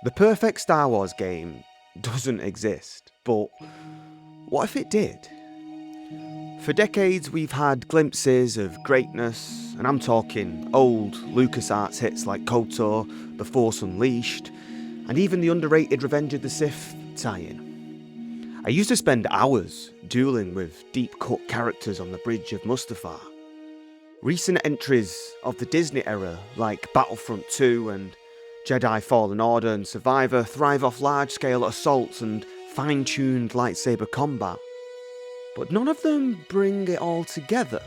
The perfect Star Wars game doesn't exist, but what if it did? For decades we've had glimpses of greatness, and I'm talking old LucasArts hits like KOTOR, The Force Unleashed, and even the underrated Revenge of the Sith tie-in. I used to spend hours dueling with deep-cut characters on the bridge of Mustafar. Recent entries of the Disney era like Battlefront II and Jedi Fallen Order and Survivor thrive off large-scale assaults and fine-tuned lightsaber combat. But none of them bring it all together.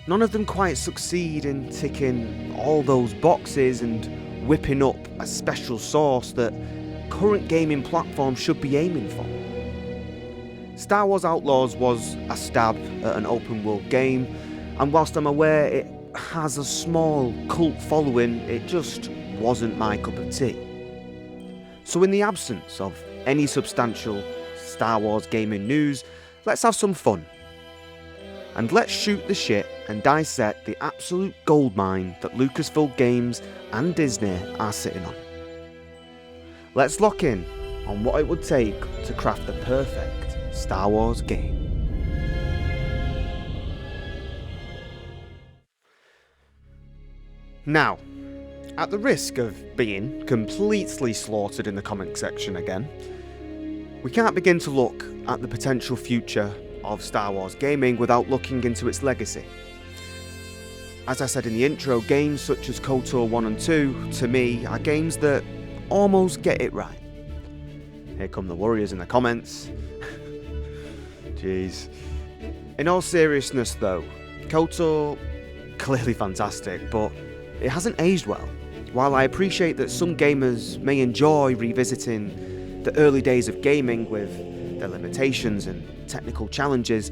None of them quite succeed in ticking all those boxes and whipping up a special sauce that current gaming platforms should be aiming for. Star Wars Outlaws was a stab at an open-world game, and whilst I'm aware it has a small cult following, it just wasn't my cup of tea. So in the absence of any substantial Star Wars gaming news, let's have some fun. And let's shoot the shit and dissect the absolute goldmine that Lucasfilm Games and Disney are sitting on. Let's lock in on what it would take to craft the perfect Star Wars game. Now, at the risk of being completely slaughtered in the comment section again, we can't begin to look at the potential future of Star Wars gaming without looking into its legacy. As I said in the intro, games such as KOTOR 1 and 2, to me, are games that almost get it right. Here come the warriors in the comments. Jeez. In all seriousness though, KOTOR, clearly fantastic, but it hasn't aged well. While I appreciate that some gamers may enjoy revisiting the early days of gaming with their limitations and technical challenges,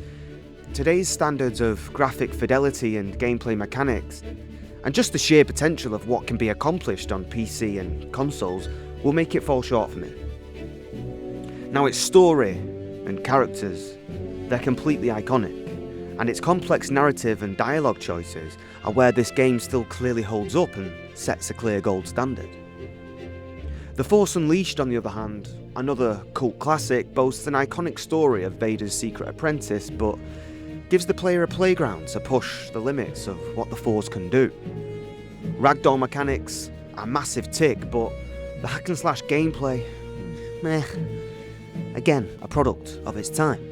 today's standards of graphic fidelity and gameplay mechanics, and just the sheer potential of what can be accomplished on PC and consoles, will make it fall short for me. Now, its story and characters, they're completely iconic, and its complex narrative and dialogue choices are where this game still clearly holds up and sets a clear gold standard. The Force Unleashed, on the other hand, another cult classic, boasts an iconic story of Vader's secret apprentice, but gives the player a playground to push the limits of what the Force can do. Ragdoll mechanics, a massive tick, but the hack and slash gameplay, meh. Again, a product of its time.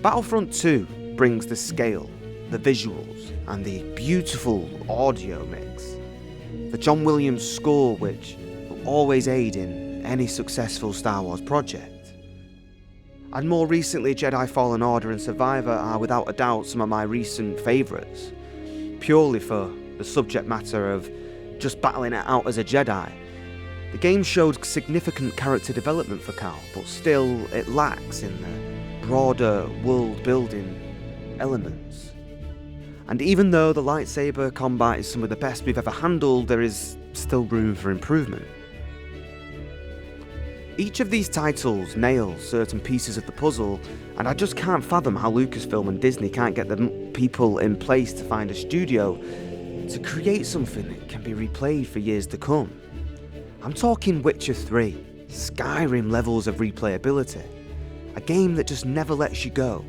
Battlefront II brings the scale, the visuals, and the beautiful audio mix. The John Williams score, which will always aid in any successful Star Wars project. And more recently, Jedi Fallen Order and Survivor are without a doubt some of my recent favourites, purely for the subject matter of just battling it out as a Jedi. The game showed significant character development for Cal, but still it lacks in the broader world-building elements. And even though the lightsaber combat is some of the best we've ever handled, there is still room for improvement. Each of these titles nails certain pieces of the puzzle, and I just can't fathom how Lucasfilm and Disney can't get the people in place to find a studio to create something that can be replayed for years to come. I'm talking Witcher 3, Skyrim levels of replayability, a game that just never lets you go.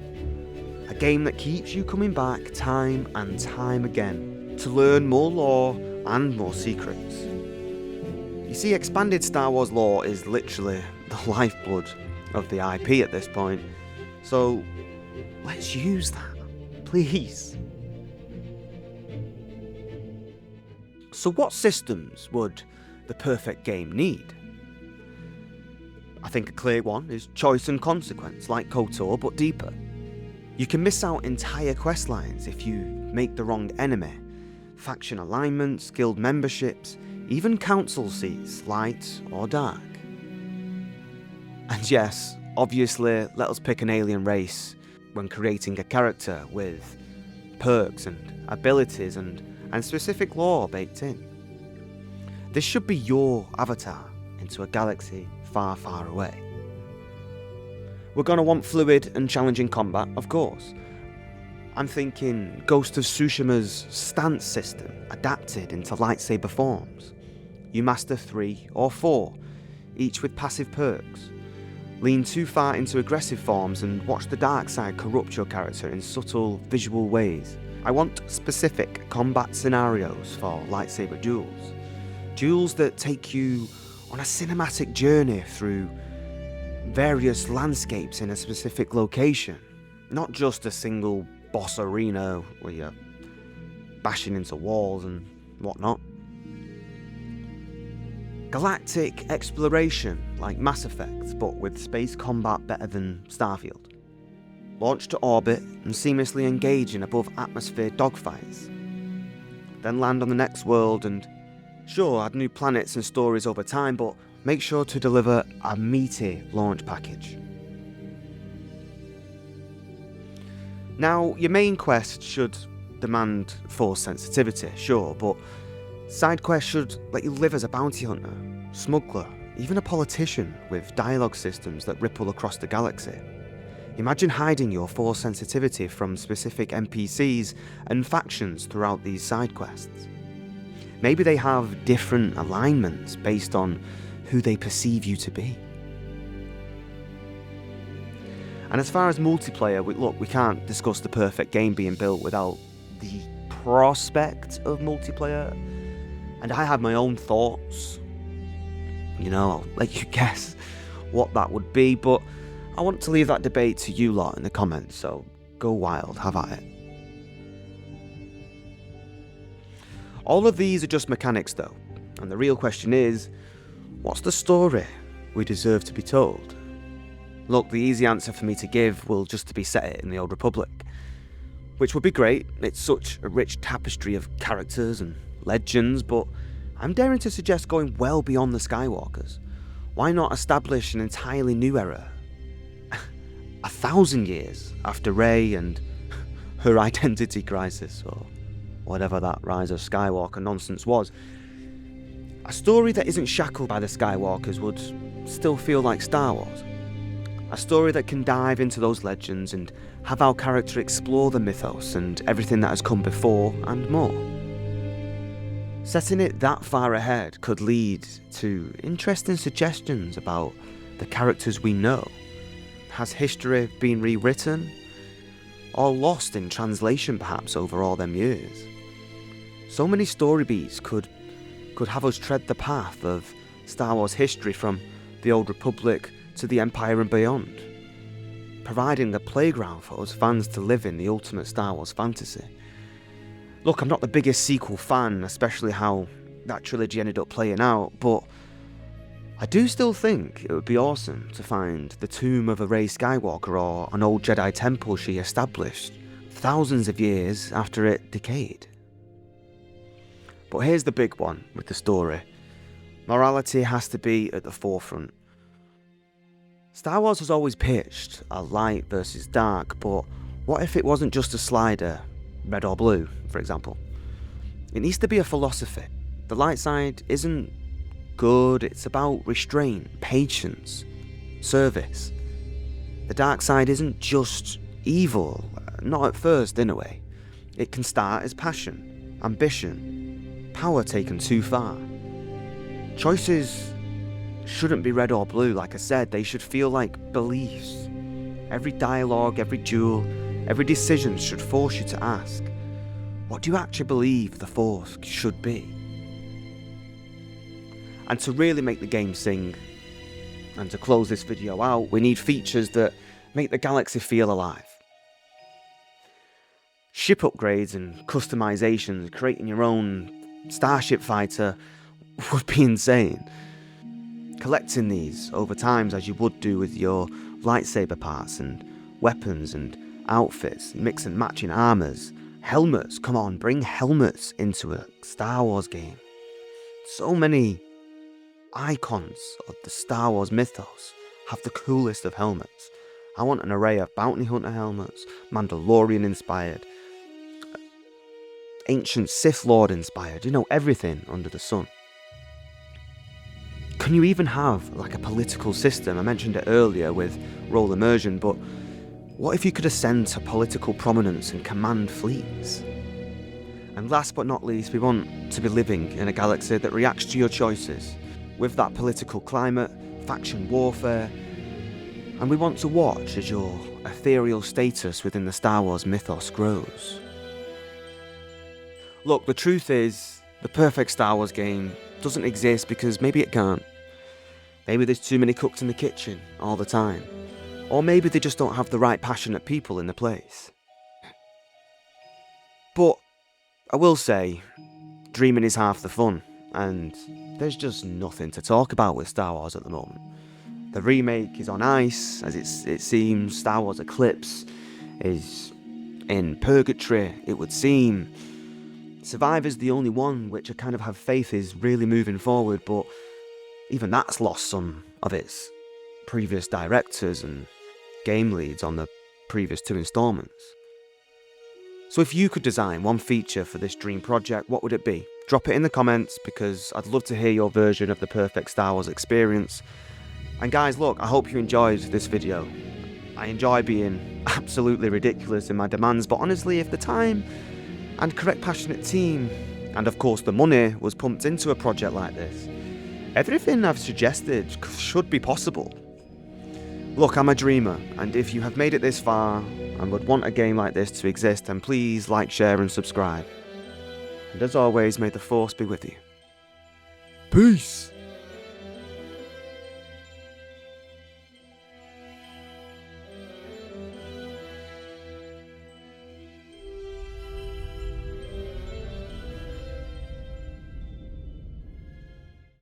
A game that keeps you coming back time and time again to learn more lore and more secrets. You see, expanded Star Wars lore is literally the lifeblood of the IP at this point, so let's use that, please. So what systems would the perfect game need? I think a clear one is choice and consequence, like KOTOR, but deeper. You can miss out entire questlines if you make the wrong enemy, faction alignments, guild memberships, even council seats, light or dark. And yes, obviously, let us pick an alien race when creating a character with perks and abilities and specific lore baked in. This should be your avatar into a galaxy far, far away. We're going to want fluid and challenging combat, of course. I'm thinking Ghost of Tsushima's stance system adapted into lightsaber forms. you master 3 or 4, each with passive perks. Lean too far into aggressive forms and watch the dark side corrupt your character in subtle, visual ways. I want specific combat scenarios for lightsaber duels. Duels that take you on a cinematic journey through various landscapes in a specific location. Not just a single boss arena where you're bashing into walls and whatnot. Galactic exploration, like Mass Effect, but with space combat better than Starfield. Launch to orbit and seamlessly engage in above atmosphere dogfights. Then land on the next world and, sure, add new planets and stories over time, but make sure to deliver a meaty launch package. Now, your main quest should demand force sensitivity, sure, but side quests should let you live as a bounty hunter, smuggler, even a politician with dialogue systems that ripple across the galaxy. Imagine hiding your force sensitivity from specific NPCs and factions throughout these side quests. Maybe they have different alignments based on who they perceive you to be. And as far as multiplayer, we can't discuss the perfect game being built without the prospect of multiplayer. And I have my own thoughts. I'll let you guess what that would be, but I want to leave that debate to you lot in the comments, so go wild, have at it. All of these are just mechanics though, and the real question is, what's the story we deserve to be told? Look, the easy answer for me to give will just to be set it in the Old Republic, which would be great. It's such a rich tapestry of characters and legends, but I'm daring to suggest going well beyond the Skywalkers. Why not establish an entirely new era? 1,000 years after Rey and her identity crisis, or whatever that Rise of Skywalker nonsense was. A story that isn't shackled by the Skywalkers would still feel like Star Wars. A story that can dive into those legends and have our character explore the mythos and everything that has come before and more. Setting it that far ahead could lead to interesting suggestions about the characters we know. Has history been rewritten? Or lost in translation perhaps over all them years? So many story beats could have us tread the path of Star Wars history from the Old Republic to the Empire and beyond, providing the playground for us fans to live in the ultimate Star Wars fantasy. Look, I'm not the biggest sequel fan, especially how that trilogy ended up playing out, but I do still think it would be awesome to find the tomb of a Rey Skywalker or an old Jedi temple she established thousands of years after it decayed. But here's the big one with the story. Morality has to be at the forefront. Star Wars has always pitched a light versus dark, but what if it wasn't just a slider, red or blue, for example? It needs to be a philosophy. The light side isn't good, it's about restraint, patience, service. The dark side isn't just evil, not at first in a way. It can start as passion, ambition, power taken too far. Choices shouldn't be red or blue, like I said, they should feel like beliefs. Every dialogue, every duel, every decision should force you to ask, what do you actually believe the Force should be? And to really make the game sing, and to close this video out, we need features that make the galaxy feel alive. Ship upgrades and customizations, creating your own starship fighter would be insane. Collecting these over time as you would do with your lightsaber parts and weapons and outfits, mix and matching armors, helmets, come on, bring helmets into a Star Wars game. So many icons of the Star Wars mythos have the coolest of helmets. I want an array of bounty hunter helmets, Mandalorian inspired, ancient Sith Lord inspired, everything under the sun. Can you even have like a political system? I mentioned it earlier with role immersion, but what if you could ascend to political prominence and command fleets? And last but not least, we want to be living in a galaxy that reacts to your choices, with that political climate, faction warfare, and we want to watch as your ethereal status within the Star Wars mythos grows. Look, the truth is, the perfect Star Wars game doesn't exist because maybe it can't. Maybe there's too many cooks in the kitchen all the time. Or maybe they just don't have the right passionate people in the place. But I will say, dreaming is half the fun, and there's just nothing to talk about with Star Wars at the moment. The remake is on ice, as it seems. Star Wars Eclipse is in purgatory, it would seem. Survivor's the only one which I kind of have faith is really moving forward, but even that's lost some of its previous directors and game leads on the previous 2 installments. So if you could design one feature for this dream project, what would it be? Drop it in the comments, because I'd love to hear your version of the perfect Star Wars experience. And guys, look, I hope you enjoyed this video. I enjoy being absolutely ridiculous in my demands, but honestly, if the time and correct passionate team, and of course the money, was pumped into a project like this, everything I've suggested should be possible. Look, I'm a dreamer, and if you have made it this far and would want a game like this to exist, then please like, share and subscribe. And as always, may the Force be with you. Peace!